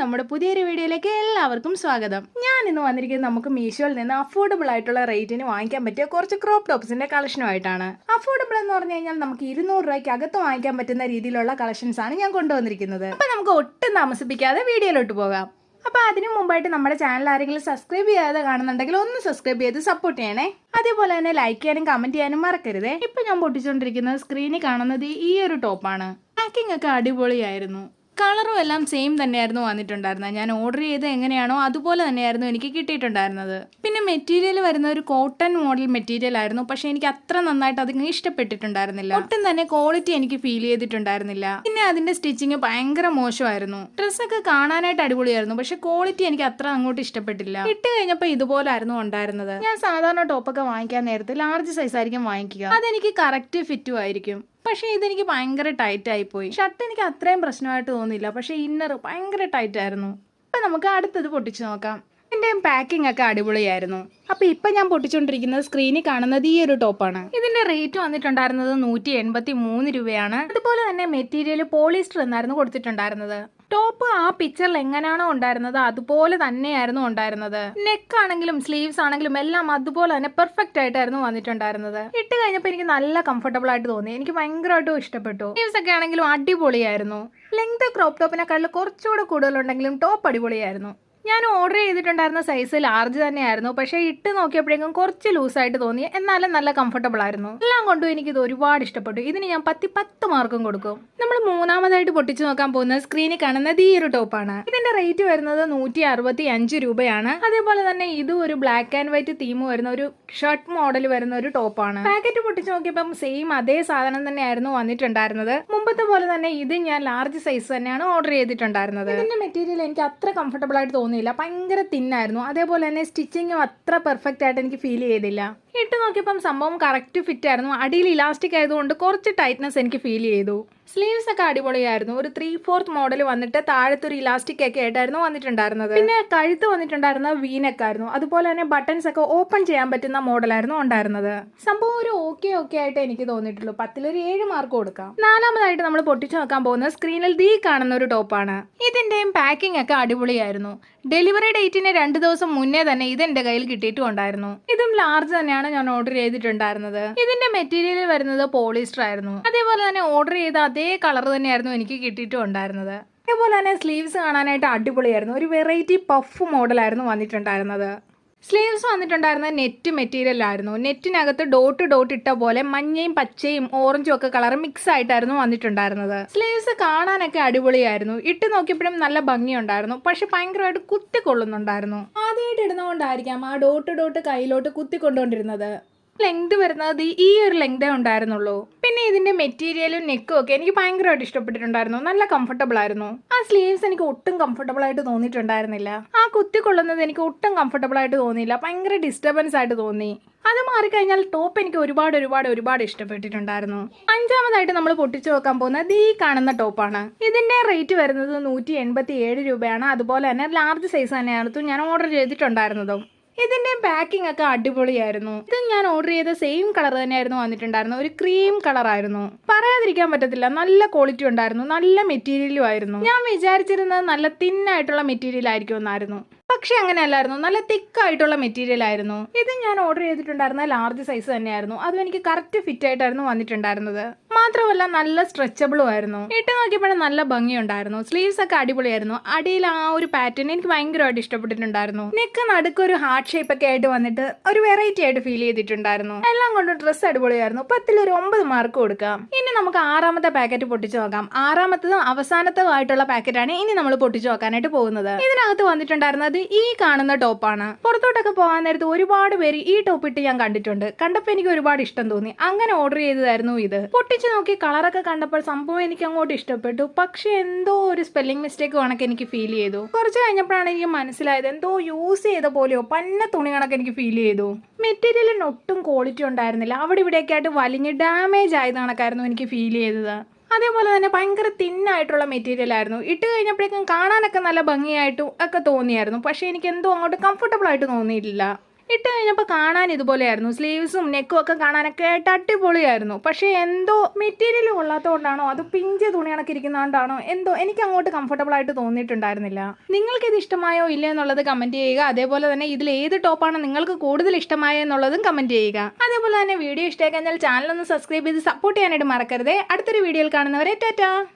നമ്മുടെ പുതിയൊരു വീഡിയോയിലേക്ക് എല്ലാവർക്കും സ്വാഗതം. ഞാൻ ഇന്ന് വന്നിരിക്കുന്നത് നമുക്ക് മീഷോയിൽ നിന്ന് അഫോർഡബിൾ ആയിട്ടുള്ള റേറ്റിന് വാങ്ങിക്കാൻ പറ്റിയ കുറച്ച് ക്രോപ്പ് ടോപ്സിന്റെ കളക്ഷനുമായിട്ടാണ്. അഫോർഡബിൾ എന്ന് പറഞ്ഞു കഴിഞ്ഞാൽ നമുക്ക് 200 രൂപയ്ക്ക് അകത്ത് വാങ്ങിക്കാൻ പറ്റുന്ന രീതിയിലുള്ള കളക്ഷൻസ് ആണ് ഞാൻ കൊണ്ടുവന്നിരിക്കുന്നത്. അപ്പൊ നമുക്ക് ഒട്ടും താമസിപ്പിക്കാതെ വീഡിയോയിലോട്ട് പോകാം. അപ്പോൾ അതിനു മുമ്പായിട്ട് നമ്മുടെ ചാനൽ ആരെങ്കിലും സബ്സ്ക്രൈബ് ചെയ്യാതെ കാണുന്നുണ്ടെങ്കിൽ ഒന്ന് സബ്സ്ക്രൈബ് ചെയ്ത് സപ്പോർട്ട് ചെയ്യണേ. അതേപോലെ തന്നെ ലൈക്ക് ചെയ്യാനും കമന്റ് ചെയ്യാനും മറക്കരുതേ. ഇപ്പൊ ഞാൻ പൊട്ടിച്ചുകൊണ്ടിരിക്കുന്നത് സ്ക്രീനിൽ കാണുന്നത് ഈ ഒരു ടോപ്പാണ്. പാക്കിംഗ് ഒക്കെ അടിപൊളിയായിരുന്നു. കളറും എല്ലാം സെയിം തന്നെയായിരുന്നു വന്നിട്ടുണ്ടായിരുന്നത്. ഞാൻ ഓർഡർ ചെയ്ത് എങ്ങനെയാണോ അതുപോലെ തന്നെയായിരുന്നു എനിക്ക് കിട്ടിയിട്ടുണ്ടായിരുന്നത്. പിന്നെ മെറ്റീരിയൽ വരുന്ന ഒരു കോട്ടൺ മോഡൽ മെറ്റീരിയൽ ആയിരുന്നു. പക്ഷെ എനിക്ക് അത്ര നന്നായിട്ട് അതിങ്ങനെ ഇഷ്ടപ്പെട്ടിട്ടുണ്ടായിരുന്നില്ല. ഒട്ടും തന്നെ ക്വാളിറ്റി എനിക്ക് ഫീൽ ചെയ്തിട്ടുണ്ടായിരുന്നില്ല. പിന്നെ അതിന്റെ സ്റ്റിച്ചിങ് ഭയങ്കര മോശമായിരുന്നു. ഡ്രസ്സൊക്കെ കാണാനായിട്ട് അടിപൊളിയായിരുന്നു. പക്ഷെ ക്വാളിറ്റി എനിക്ക് അത്ര അങ്ങോട്ട് ഇഷ്ടപ്പെട്ടില്ല. ഇട്ട് കഴിഞ്ഞപ്പോൾ ഇതുപോലായിരുന്നു ഉണ്ടായിരുന്നത്. ഞാൻ സാധാരണ ടോപ്പൊക്കെ വാങ്ങിക്കാൻ നേരത്ത് ലാർജ് സൈസ് ആയിരിക്കും വാങ്ങിക്കുക. അതെനിക്ക് കറക്റ്റ് ഫിറ്റും ആയിരിക്കും. പക്ഷേ ഇതെനിക്ക് ഭയങ്കര ടൈറ്റ് ആയിപ്പോയി. ഷർട്ട് എനിക്ക് അത്രയും പ്രശ്നമായിട്ട് തോന്നിയില്ല. പക്ഷേ ഇന്നർ ഭയങ്കര ടൈറ്റ് ആയിരുന്നു. അപ്പം നമുക്ക് അടുത്തത് പൊട്ടിച്ചു നോക്കാം. ഇതിൻ്റെയും പാക്കിംഗ് ഒക്കെ അടിപൊളിയായിരുന്നു. അപ്പോൾ ഇപ്പം ഞാൻ പൊട്ടിച്ചുകൊണ്ടിരിക്കുന്നത് സ്ക്രീനിൽ കാണുന്നത് ഈ ഒരു ടോപ്പാണ്. ഇതിന്റെ റേറ്റ് വന്നിട്ടുണ്ടായിരുന്നത് 183 രൂപയാണ്. അതുപോലെ തന്നെ മെറ്റീരിയൽ പോളിസ്റ്റർ എന്നായിരുന്നു കൊടുത്തിട്ടുണ്ടായിരുന്നത്. ടോപ്പ് ആ പിക്ചറിൽ എങ്ങനെയാണോ ഉണ്ടായിരുന്നത് അതുപോലെ തന്നെയായിരുന്നു ഉണ്ടായിരുന്നത്. നെക്ക് ആണെങ്കിലും സ്ലീവ്സ് ആണെങ്കിലും എല്ലാം അതുപോലെ തന്നെ പെർഫെക്റ്റ് ആയിട്ടായിരുന്നു വന്നിട്ടുണ്ടായിരുന്നത്. ഇട്ട് കഴിഞ്ഞപ്പോൾ എനിക്ക് നല്ല കംഫർട്ടബിൾ ആയിട്ട് തോന്നി. എനിക്ക് ഭയങ്കരമായിട്ടും ഇഷ്ടപ്പെട്ടു. സ്ലീവ്സ് ഒക്കെ ആണെങ്കിലും അടിപൊളിയായിരുന്നു. ലെങ്ത് ക്രോപ്പ് ടോപ്പിനെക്കാളും കുറച്ചുകൂടെ കൂടുതലുണ്ടെങ്കിലും ടോപ്പ് അടിപൊളിയായിരുന്നു. ഞാൻ ഓർഡർ ചെയ്തിട്ടുണ്ടായിരുന്ന സൈസ് ലാർജ് തന്നെയായിരുന്നു. പക്ഷേ ഇട്ട് നോക്കിയപ്പോഴേക്കും കുറച്ച് ലൂസായിട്ട് തോന്നി. എന്നാലും നല്ല കംഫർട്ടബിൾ ആയിരുന്നു. എല്ലാം കൊണ്ടും എനിക്കിത് ഒരുപാട് ഇഷ്ടപ്പെട്ടു. ഇതിന് ഞാൻ 10 മാർക്കും കൊടുക്കും. നമ്മൾ മൂന്നാമതായിട്ട് പൊട്ടിച്ചു നോക്കാൻ പോകുന്നത് സ്ക്രീനിൽ കാണുന്നത് ഈ ഒരു ടോപ്പാണ്. ഇതിന്റെ റേറ്റ് വരുന്നത് 165 രൂപയാണ്. അതേപോലെ തന്നെ ഇതും ഒരു ബ്ലാക്ക് ആൻഡ് വൈറ്റ് തീം വരുന്ന ഒരു ഷർട്ട് മോഡൽ വരുന്ന ഒരു ടോപ്പാണ്. പാക്കറ്റ് പൊട്ടിച്ചു നോക്കിയപ്പം സെയിം അതേ സാധനം തന്നെയായിരുന്നു വന്നിട്ടുണ്ടായിരുന്നത്. മുമ്പത്തെ പോലെ തന്നെ ഇത് ഞാൻ ലാർജ് സൈസ് തന്നെയാണ് ഓർഡർ ചെയ്തിട്ടുണ്ടായിരുന്നത്. ഇതിന്റെ മെറ്റീരിയൽ എനിക്ക് അത്ര കംഫർട്ടബിൾ ആയിട്ട് തോന്നി. ഭയങ്കര തിന്നായിരുന്നു. അതേപോലെ തന്നെ സ്റ്റിച്ചിങ്ങും അത്ര പെർഫെക്റ്റ് ആയിട്ട് എനിക്ക് ഫീൽ ചെയ്തില്ല. ഇട്ട് നോക്കിയപ്പം സംഭവം കറക്റ്റ് ഫിറ്റ് ആയിരുന്നു. അടിയിൽ ഇലാസ്റ്റിക് ആയതുകൊണ്ട് കുറച്ച് ടൈറ്റ്നസ് എനിക്ക് ഫീൽ ചെയ്തു. സ്ലീവ്സ് ഒക്കെ അടിപൊളിയായിരുന്നു. ഒരു 3/4 മോഡൽ വന്നിട്ട് താഴത്തൊരു ഇലാസ്റ്റിക് ഒക്കെ ആയിട്ടായിരുന്നു വന്നിട്ടുണ്ടായിരുന്നത്. പിന്നെ കഴുത്ത് വന്നിട്ടുണ്ടായിരുന്ന വീനെക്ക് ആയിരുന്നു. അതുപോലെ തന്നെ ബട്ടൺസ് ഒക്കെ ഓപ്പൺ ചെയ്യാൻ പറ്റുന്ന മോഡലായിരുന്നു ഉണ്ടായിരുന്നത്. സംഭവം ഒരു ഓക്കെ ആയിട്ട് എനിക്ക് തോന്നിയിട്ടുള്ളൂ. 10 ഒരു 7 മാർക്ക് കൊടുക്കാം. നാലാമതായിട്ട് നമ്മൾ പൊട്ടിച്ചു നോക്കാൻ പോകുന്നത് സ്ക്രീനിൽ കാണുന്ന ഒരു ടോപ്പാണ്. ഇതിന്റെയും പാക്കിംഗ് ഒക്കെ അടിപൊളിയായിരുന്നു. ഡെലിവറി ഡേറ്റിന് 2 ദിവസം മുന്നേ തന്നെ ഇത് എന്റെ കയ്യിൽ കിട്ടിയിട്ടും ഉണ്ടായിരുന്നു. ഇതും ലാർജ് തന്നെയാണ് ഞാൻ ഓർഡർ ചെയ്തിട്ടുണ്ടായിരുന്നത്. ഇതിന്റെ മെറ്റീരിയൽ വരുന്നത് പോളിസ്റ്റർ ആയിരുന്നു. അതേപോലെ തന്നെ ഓർഡർ ചെയ്ത അതേ കളർ തന്നെയായിരുന്നു എനിക്ക് കിട്ടിയിട്ടും ഉണ്ടായിരുന്നത്. അതേപോലെ തന്നെ സ്ലീവ്സ് കാണാനായിട്ട് അടിപൊളിയായിരുന്നു. ഒരു വെറൈറ്റി പഫ് മോഡലായിരുന്നു വന്നിട്ടുണ്ടായിരുന്നത്. സ്ലീവ്സ് വന്നിട്ടുണ്ടായിരുന്നത് നെറ്റ് മെറ്റീരിയൽ ആയിരുന്നു. നെറ്റിനകത്ത് ഡോട്ട് ഇട്ട പോലെ മഞ്ഞയും പച്ചയും ഓറഞ്ചും ഒക്കെ കളർ മിക്സ് ആയിട്ടായിരുന്നു വന്നിട്ടുണ്ടായിരുന്നത്. സ്ലീവ്സ് കാണാനൊക്കെ അടിപൊളിയായിരുന്നു. ഇട്ട് നോക്കിയപ്പോഴും നല്ല ഭംഗിയുണ്ടായിരുന്നു. പക്ഷെ ഭയങ്കരമായിട്ട് കുത്തിക്കൊള്ളുന്നുണ്ടായിരുന്നു. ആദ്യമായിട്ട് ഇടുന്നതുകൊണ്ടായിരിക്കാം ആ ഡോട്ട് കയ്യിലോട്ട് കുത്തിക്കൊണ്ടുകൊണ്ടിരുന്നത്. ലെങ്ത് വരുന്നത് ഈ ഒരു ലെങ്തേ ഉണ്ടായിരുന്നുള്ളൂ. പിന്നെ ഇതിന്റെ മെറ്റീരിയലും നെക്കും ഒക്കെ എനിക്ക് ഭയങ്കരമായിട്ട് ഇഷ്ടപ്പെട്ടിട്ടുണ്ടായിരുന്നു. നല്ല കംഫർട്ടബിൾ ആയിരുന്നു. ആ സ്ലീവ്സ് എനിക്ക് ഒട്ടും കംഫർട്ടബിൾ ആയിട്ട് തോന്നിയിട്ടുണ്ടായിരുന്നില്ല. ആ കുത്തിക്കൊള്ളുന്നത് എനിക്ക് ഒട്ടും കംഫർട്ടബിൾ ആയിട്ട് തോന്നിയില്ല. ഭയങ്കര ഡിസ്റ്റർബൻസ് ആയിട്ട് തോന്നി. അത് മാറിക്കഴിഞ്ഞാൽ ടോപ്പ് എനിക്ക് ഒരുപാട് ഇഷ്ടപ്പെട്ടിട്ടുണ്ടായിരുന്നു. അഞ്ചാമതായിട്ട് നമ്മൾ പൊട്ടിച്ചു നോക്കാൻ പോകുന്നത് ഈ കാണുന്ന ടോപ്പാണ്. ഇതിന്റെ റേറ്റ് വരുന്നത് 187 രൂപയാണ്. അതുപോലെ തന്നെ ലാർജ് സൈസ് തന്നെയാണ് ഞാൻ ഓർഡർ ചെയ്തിട്ടുണ്ടായിരുന്നതും. ഇതിന്റെ പാക്കിംഗ് ഒക്കെ അടിപൊളിയായിരുന്നു. ഇത് ഞാൻ ഓർഡർ ചെയ്ത സെയിം കളർ തന്നെയായിരുന്നു വന്നിട്ടുണ്ടായിരുന്നു. ഒരു ക്രീം കളർ ആയിരുന്നു. പറയാതിരിക്കാൻ പറ്റത്തില്ല. നല്ല ക്വാളിറ്റി ഉണ്ടായിരുന്നു. നല്ല മെറ്റീരിയലും ആയിരുന്നു. ഞാൻ വിചാരിച്ചിരുന്നത് നല്ല തിന്നായിട്ടുള്ള മെറ്റീരിയൽ ആയിരിക്കും എന്നായിരുന്നു. പക്ഷെ അങ്ങനെയല്ലായിരുന്നു. നല്ല തിക്കായിട്ടുള്ള മെറ്റീരിയൽ ആയിരുന്നു. ഇത് ഞാൻ ഓർഡർ ചെയ്തിട്ടുണ്ടായിരുന്ന ലാർജ് സൈസ് തന്നെയായിരുന്നു. അതും എനിക്ക് കറക്റ്റ് ഫിറ്റ് ആയിട്ടായിരുന്നു വന്നിട്ടുണ്ടായിരുന്നത്. മാത്രമല്ല നല്ല സ്ട്രെച്ചബിളും ആയിരുന്നു. ഇട്ട് നോക്കിയപ്പോഴും നല്ല ഭംഗിയുണ്ടായിരുന്നു. സ്ലീവ്സ് ഒക്കെ അടിപൊളിയായിരുന്നു. അടിയിൽ ആ ഒരു പാറ്റേൺ എനിക്ക് ഭയങ്കരമായിട്ട് ഇഷ്ടപ്പെട്ടിട്ടുണ്ടായിരുന്നു. നെക്ക് നടുക്കൊരു ഹാർട്ട് ഷേപ്പ് ഒക്കെ ആയിട്ട് വന്നിട്ട് ഒരു വെറൈറ്റി ആയിട്ട് ഫീൽ ചെയ്തിട്ടുണ്ടായിരുന്നു. എല്ലാം കൊണ്ടും ഡ്രസ്സ് അടിപൊളിയായിരുന്നു. 10 ഒരു 9 മാർക്ക് കൊടുക്കാം. ഇനി നമുക്ക് ആറാമത്തെ പാക്കറ്റ് പൊട്ടിച്ചു നോക്കാം. ആറാമത്തതും അവസാനത്തതുമായിട്ടുള്ള പാക്കറ്റാണ് ഇനി നമ്മൾ പൊട്ടിച്ചു നോക്കാനായിട്ട് പോകുന്നത്. ഇതിനകത്ത് വന്നിട്ടുണ്ടായിരുന്നത് ഈ കാണുന്ന ടോപ്പാണ്. പുറത്തോട്ടൊക്കെ പോകാൻ നേരത്ത് ഒരുപാട് പേര് ഈ ടോപ്പ് ഇട്ട് ഞാൻ കണ്ടിട്ടുണ്ട്. കണ്ടപ്പോൾ എനിക്ക് ഒരുപാട് ഇഷ്ടം തോന്നി. അങ്ങനെ ഓർഡർ ചെയ്തതായിരുന്നു ഇത്. പൊട്ടിച്ചു നോക്കി കളറൊക്കെ കണ്ടപ്പോൾ സംഭവം എനിക്ക് അങ്ങോട്ട് ഇഷ്ടപ്പെട്ടു. പക്ഷെ എന്തോ ഒരു സ്പെല്ലിംഗ് മിസ്റ്റേക്ക് കണക്ക് എനിക്ക് ഫീൽ ചെയ്തു. കുറച്ച് കഴിഞ്ഞപ്പോഴാണ് എനിക്ക് മനസ്സിലായത് എന്തോ യൂസ് ചെയ്ത പോലെയോ പന്ന തുണി കണക്ക് എനിക്ക് ഫീൽ ചെയ്തു. മെറ്റീരിയലിന് ഒട്ടും ക്വാളിറ്റി ഉണ്ടായിരുന്നില്ല. അവിടെ ഇവിടെയൊക്കെ ആയിട്ട് വലിഞ്ഞ് ഡാമേജ് ആയത് കണക്കായിരുന്നു എനിക്ക് ഫീൽ ചെയ്തത്. അതേപോലെ തന്നെ ഭയങ്കര തിന്നായിട്ടുള്ള മെറ്റീരിയൽ ആയിരുന്നു. ഇട്ട് കഴിഞ്ഞപ്പോഴേക്കും കാണാനൊക്കെ നല്ല ഭംഗിയായിട്ടും ഒക്കെ തോന്നിയായിരുന്നു. പക്ഷെ എനിക്ക് എന്തോ അങ്ങോട്ട് കംഫർട്ടബിൾ ആയിട്ട് തോന്നിയിട്ടില്ല. ഇട്ട് കഴിഞ്ഞപ്പോൾ കാണാൻ ഇതുപോലെയായിരുന്നു. സ്ലീവ്സും നെക്കും ഒക്കെ കാണാനൊക്കെ ആയിട്ട് അടിപൊളിയായിരുന്നു. പക്ഷേ എന്തോ മെറ്റീരിയൽ കൊള്ളാത്തതുകൊണ്ടാണോ അത് പിഞ്ച് തുണി കണക്ക് ഇരിക്കുന്നതുകൊണ്ടാണോ എന്തോ എനിക്ക് അങ്ങോട്ട് കംഫർട്ടബിൾ ആയിട്ട് തോന്നിയിട്ടുണ്ടായിരുന്നില്ല. നിങ്ങൾക്ക് ഇത് ഇഷ്ടമായോ ഇല്ല എന്നുള്ളത് കമൻറ്റ് ചെയ്യുക. അതേപോലെ തന്നെ ഇതിൽ ഏത് ടോപ്പാണ് നിങ്ങൾക്ക് കൂടുതൽ ഇഷ്ടമായോ എന്നുള്ളതും കമൻറ്റ് ചെയ്യുക. അതേപോലെ തന്നെ വീഡിയോ ഇഷ്ടമായി കഴിഞ്ഞാൽ ചാനൽ ഒന്ന് സബ്സ്ക്രൈബ് ചെയ്ത് സപ്പോർട്ട് ചെയ്യാനായിട്ട് മറക്കരുത്. അടുത്തൊരു വീഡിയോയിൽ കാണുന്നവരെ ടാറ്റാ.